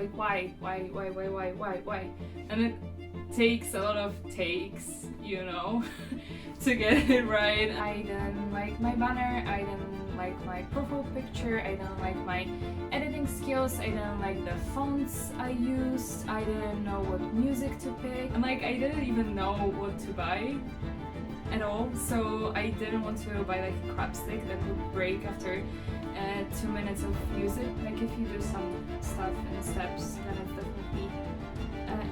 like why, and it takes a lot of takes, you know, to get it right. I didn't like my banner, I didn't like my profile picture, I didn't like my editing skills, I didn't like the fonts I used, I didn't know what music to pick, and like I didn't even know what to buy at all, so I didn't want to buy like a crap stick that would break after 2 minutes of use it. Like if you do some stuff in steps, then it's definitely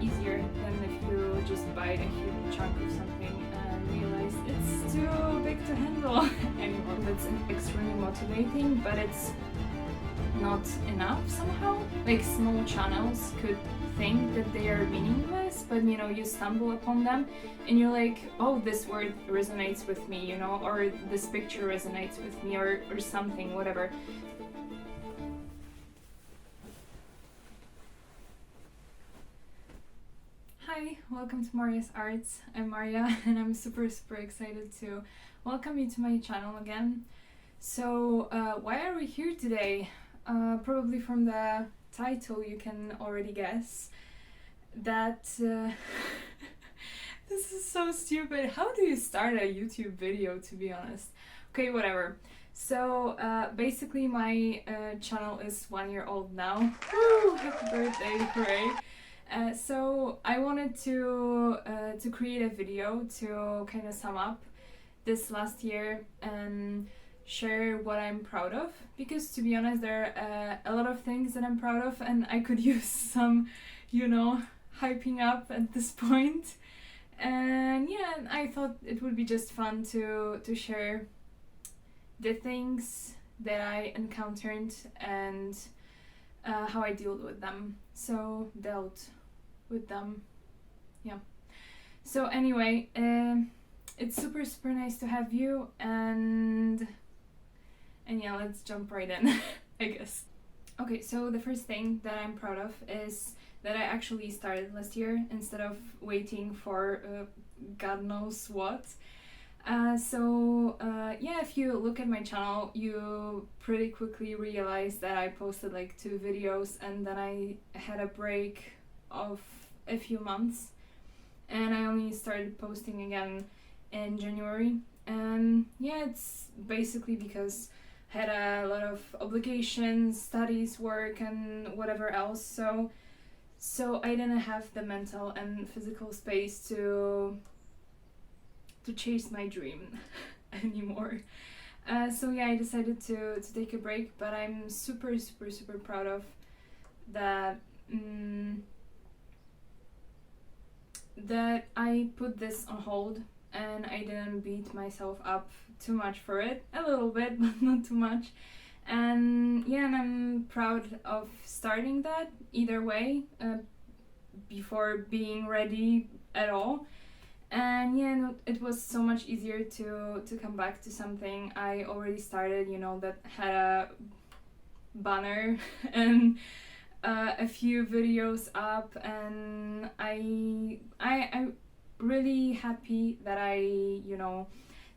easier than if you just buy a huge chunk of something and realize it's too big to handle anymore. That's extremely motivating, but it's not enough somehow. Like small channels could think that they are meaningless, but you know, you stumble upon them and you're like, oh, this word resonates with me, you know, or this picture resonates with me, or something, whatever. Hi, welcome to Maria's Arts. I'm Maria and I'm super excited to welcome you to my channel again. So why are we here today? Probably from the title you can already guess that this is so stupid. How do you start a YouTube video, to be honest? Okay, whatever. So basically my channel is 1 year old now. Woo! Happy birthday, hooray! So I wanted to create a video to kind of sum up this last year and share what I'm proud of, because to be honest there are a lot of things that I'm proud of and I could use some, you know, hyping up at this point. And yeah, I thought it would be just fun to share the things that I encountered and how I dealt with them. Yeah. So anyway, it's super nice to have you, and yeah, let's jump right in, I guess. Okay, so the first thing that I'm proud of is that I actually started last year instead of waiting for God knows what. Yeah, if you look at my channel, you pretty quickly realize that I posted like 2 videos and then I had a break of a few months and I only started posting again in January. And yeah, it's basically because I had a lot of obligations, studies, work and whatever else, so I didn't have the mental and physical space to chase my dream anymore. So yeah, I decided to take a break, but I'm super proud of that. That I put this on hold and I didn't beat myself up too much for it. A little bit, but not too much. And yeah, and I'm proud of starting that either way, before being ready at all. And yeah, no, it was so much easier to come back to something I already started, you know, that had a banner and a few videos up, and I'm really happy that I, you know,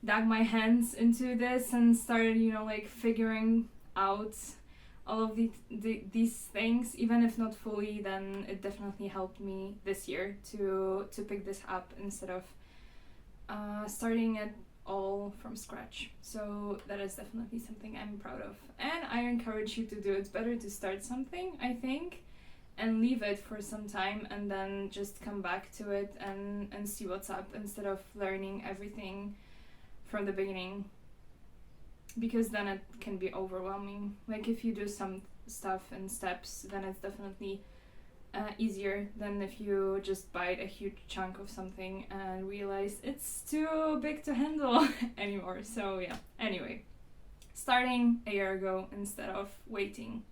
dug my hands into this and started, you know, like figuring out all of these things, even if not fully. Then it definitely helped me this year to pick this up instead of starting it all from scratch. So that is definitely something I'm proud of, and I encourage you to do it. It's better to start something, I think, and leave it for some time and then just come back to it and see what's up, instead of learning everything from the beginning, because then it can be overwhelming. Like if you do some stuff in steps, then it's definitely easier than if you just bite a huge chunk of something and realize it's too big to handle anymore. So yeah, anyway, starting a year ago instead of waiting.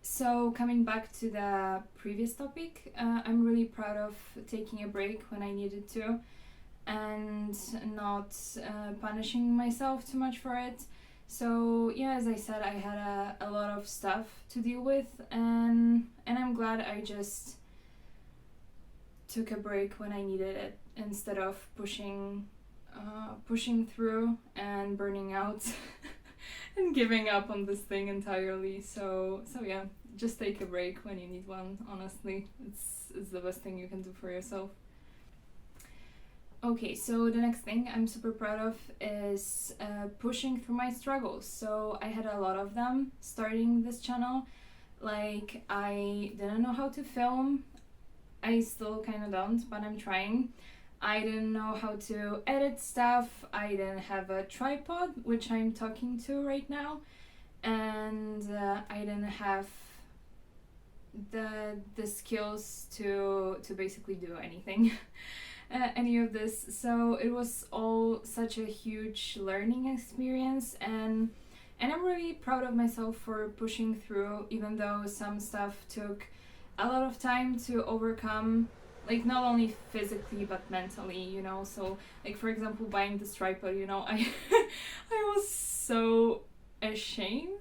So coming back to the previous topic, I'm really proud of taking a break when I needed to and not punishing myself too much for it. So yeah, as I said, I had a lot of stuff to deal with, and I'm glad I just took a break when I needed it instead of pushing through and burning out and giving up on this thing entirely. So yeah, just take a break when you need one. Honestly, it's the best thing you can do for yourself. Okay, so the next thing I'm super proud of is pushing through my struggles. So I had a lot of them starting this channel. Like, I didn't know how to film. I still kind of don't, but I'm trying. I didn't know how to edit stuff. I didn't have a tripod, which I'm talking to right now. And I didn't have the skills to basically do anything. Any of this. So it was all such a huge learning experience, and I'm really proud of myself for pushing through, even though some stuff took a lot of time to overcome, like not only physically but mentally, you know. So like, for example, buying this tripod, you know, I I was so ashamed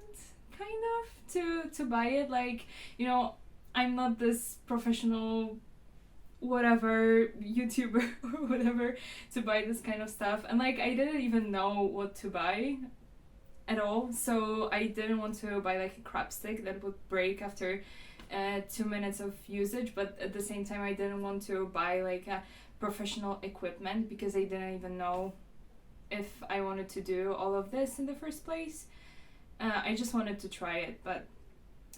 kind of to buy it. Like, you know, I'm not this professional whatever YouTuber or whatever to buy this kind of stuff, and like I didn't even know what to buy at all. So I didn't want to buy like a crap stick that would break after 2 minutes of usage, but at the same time I didn't want to buy like a professional equipment because I didn't even know if I wanted to do all of this in the first place. I just wanted to try it, but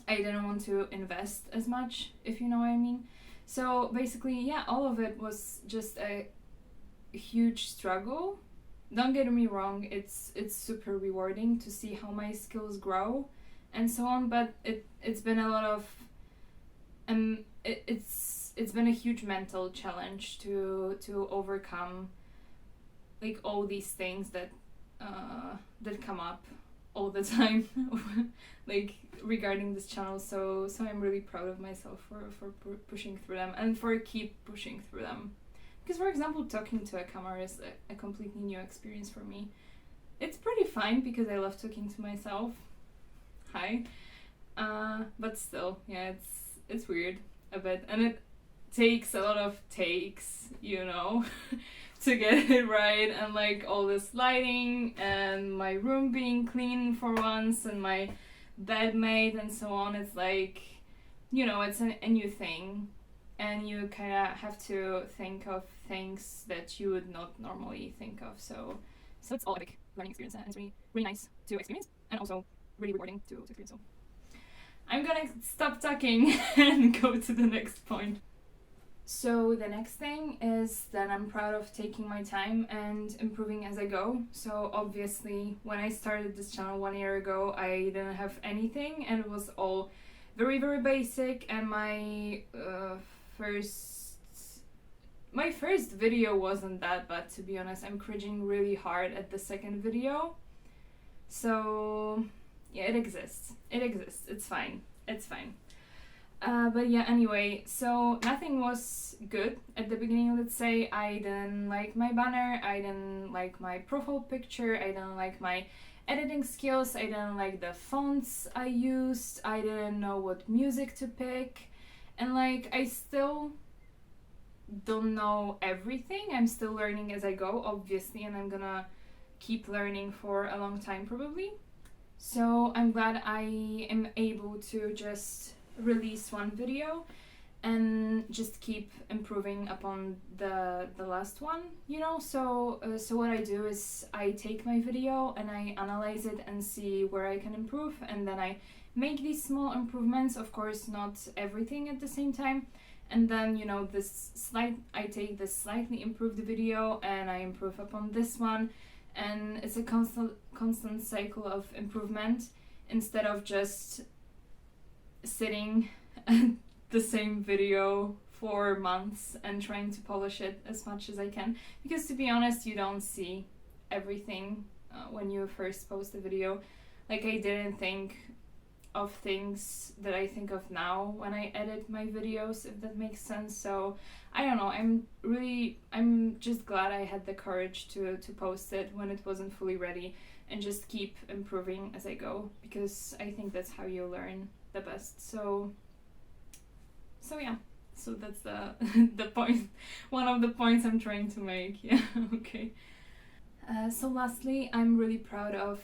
I didn't want to invest as much, if you know what I mean. So basically, yeah, all of it was just a huge struggle. Don't get me wrong, it's super rewarding to see how my skills grow and so on, but it's been a lot of it's been a huge mental challenge to overcome like all these things that come up all the time like regarding this channel. So I'm really proud of myself for pushing through them and for keep pushing through them, because for example, talking to a camera is a completely new experience for me. It's pretty fine because I love talking to myself. Hi. But still, yeah, it's weird a bit, and it takes a lot of takes, you know, to get it right, and like all this lighting and my room being clean for once and my bed made and so on. It's like, you know, it's a new thing, and you kind of have to think of things that you would not normally think of. So it's all a big learning experience, and it's really, really nice to experience, and also really rewarding to experience. So I'm gonna stop talking and go to the next point. So the next thing is that I'm proud of taking my time and improving as I go. So obviously, when I started this channel 1 year ago, I didn't have anything, and it was all very, very basic. And my first video wasn't that bad, to be honest. I'm cringing really hard at the second video. So yeah, it exists. It's fine. But yeah, anyway, so nothing was good at the beginning. Let's say I didn't like my banner, I didn't like my profile picture, I didn't like my editing skills, I didn't like the fonts I used, I didn't know what music to pick, and like I still don't know everything. I'm still learning as I go, obviously, and I'm gonna keep learning for a long time probably. So I'm glad I am able to just release one video and just keep improving upon the last one, you know. So what I do is I take my video and I analyze it and see where I can improve, and then I make these small improvements, of course not everything at the same time, and then, you know, I take this slightly improved video and I improve upon this one, and it's a constant cycle of improvement instead of just sitting at the same video for months and trying to polish it as much as I can, because to be honest, you don't see everything when you first post a video. Like, I didn't think of things that I think of now when I edit my videos, if that makes sense. So I don't know, I'm just glad I had the courage to post it when it wasn't fully ready, and just keep improving as I go, because I think that's how you learn the best. So yeah, so that's the the point, one of the points I'm trying to make. Yeah. Okay. So lastly, I'm really proud of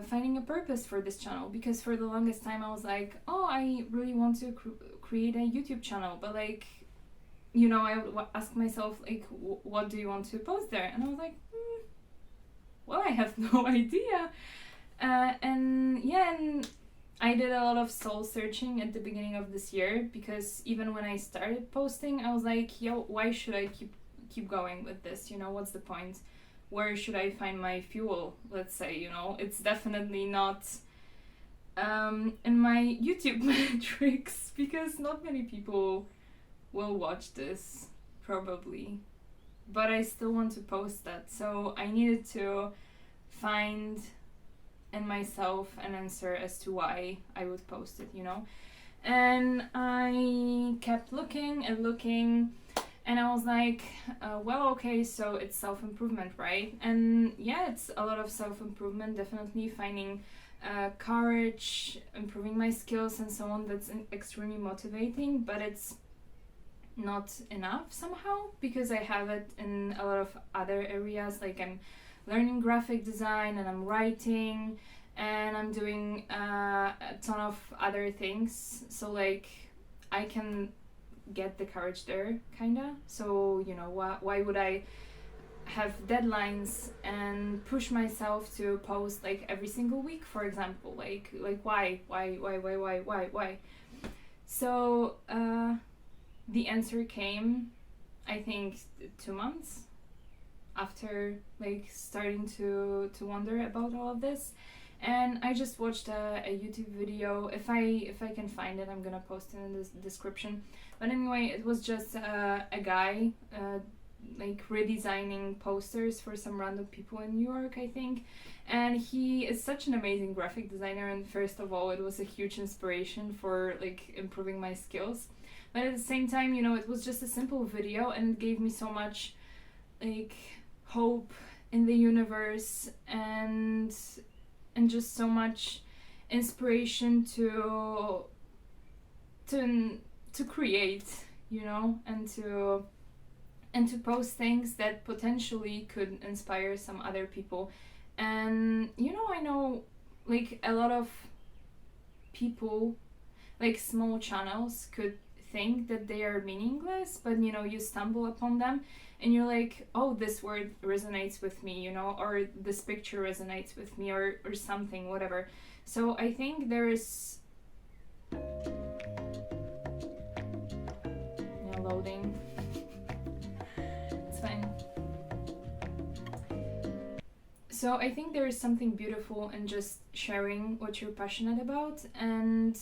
finding a purpose for this channel, because for the longest time I was like, oh, I really want to create a YouTube channel, but like, you know, I would ask myself like, what do you want to post there? And I was like, well, I have no idea. And yeah, and I did a lot of soul searching at the beginning of this year, because even when I started posting, I was like, yo, why should I keep going with this? You know, what's the point? Where should I find my fuel? Let's say, you know, it's definitely not in my YouTube metrics, because not many people will watch this, probably. But I still want to post that, so I needed to find in myself an answer as to why I would post it, you know? And I kept looking and looking, and I was like, well, okay, so it's self-improvement, right? And yeah, it's a lot of self-improvement, definitely finding courage, improving my skills and so on. That's extremely motivating, but it's not enough somehow, because I have it in a lot of other areas. Like, I'm learning graphic design, and I'm writing, and I'm doing a ton of other things. So like, I can get the courage there, kinda. So, you know, why would I have deadlines and push myself to post like every single week, for example? Like why? So the answer came, I think, 2 months after like starting to wonder about all of this. And I just watched a YouTube video. If I can find it, I'm gonna post it in the description. But anyway, it was just a guy like redesigning posters for some random people in New York, I think. And he is such an amazing graphic designer, and first of all, it was a huge inspiration for like improving my skills. But at the same time, you know, it was just a simple video, and it gave me so much like hope in the universe, and just so much inspiration to create, you know, and to post things that potentially could inspire some other people. And you know, I know like a lot of people, like small channels, could think that they are meaningless, but you know, you stumble upon them and you're like, oh, this word resonates with me, you know, or this picture resonates with me, or something, whatever. So I think there is, loading. It's fine. So I think there is something beautiful in just sharing what you're passionate about, and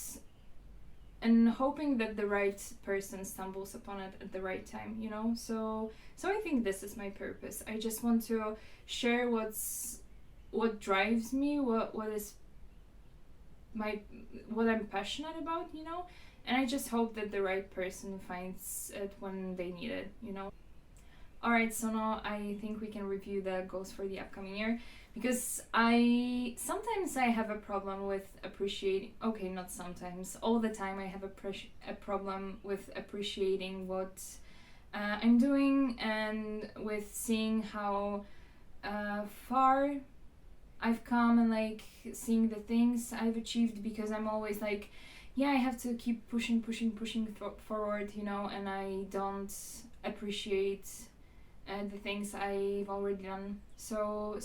hoping that the right person stumbles upon it at the right time, you know? So I think this is my purpose. I just want to share what drives me, what I'm passionate about, you know? And I just hope that the right person finds it when they need it, you know? Alright, so now I think we can review the goals for the upcoming year, because sometimes I have a problem with appreciating, okay, not sometimes, all the time I have a problem with appreciating what I'm doing, and with seeing how far I've come, and like seeing the things I've achieved, because I'm always like, yeah, I have to keep pushing forward, you know, and I don't appreciate the things I've already done. So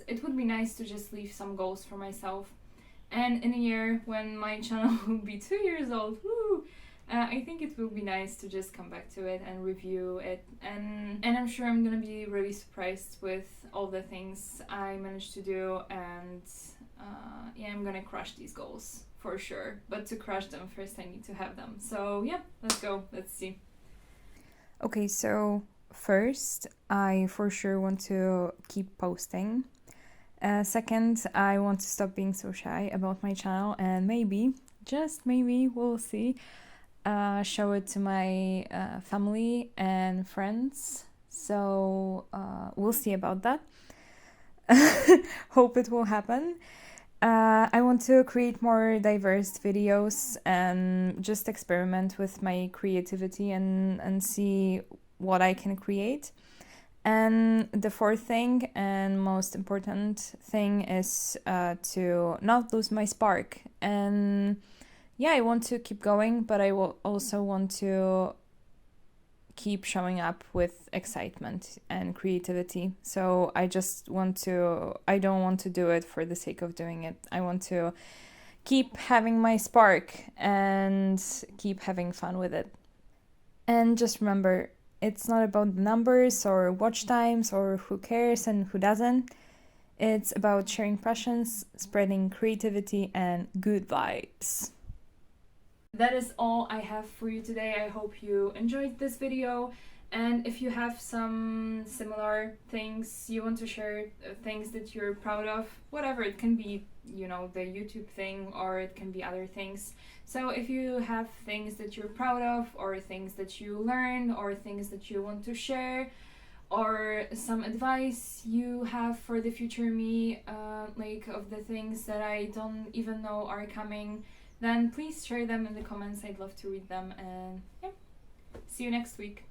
it would be nice to just leave some goals for myself. And in a year when my channel will be 2 years old, I think it will be nice to just come back to it and review it. And I'm sure I'm gonna be really surprised with all the things I managed to do. And yeah, I'm gonna crush these goals for sure. But to crush them, first I need to have them. So yeah, let's go. Let's see. Okay, so first, I for sure want to keep posting. Second, I want to stop being so shy about my channel, and maybe, just maybe, we'll see, show it to my family and friends. So we'll see about that. Hope it will happen. I want to create more diverse videos and just experiment with my creativity and see what I can create. And the fourth thing and most important thing is to not lose my spark. And yeah, I want to keep going, but I will also want to keep showing up with excitement and creativity. So I don't want to do it for the sake of doing it. I want to keep having my spark and keep having fun with it. And just remember, it's not about the numbers or watch times or who cares and who doesn't. It's about sharing passions, spreading creativity, and good vibes. That is all I have for you today. I hope you enjoyed this video. And if you have some similar things you want to share, things that you're proud of, whatever, it can be, the YouTube thing, or it can be other things. So if you have things that you're proud of, or things that you learned, or things that you want to share, or some advice you have for the future me, of the things that I don't even know are coming, then please share them in the comments. I'd love to read them. And yeah, see you next week.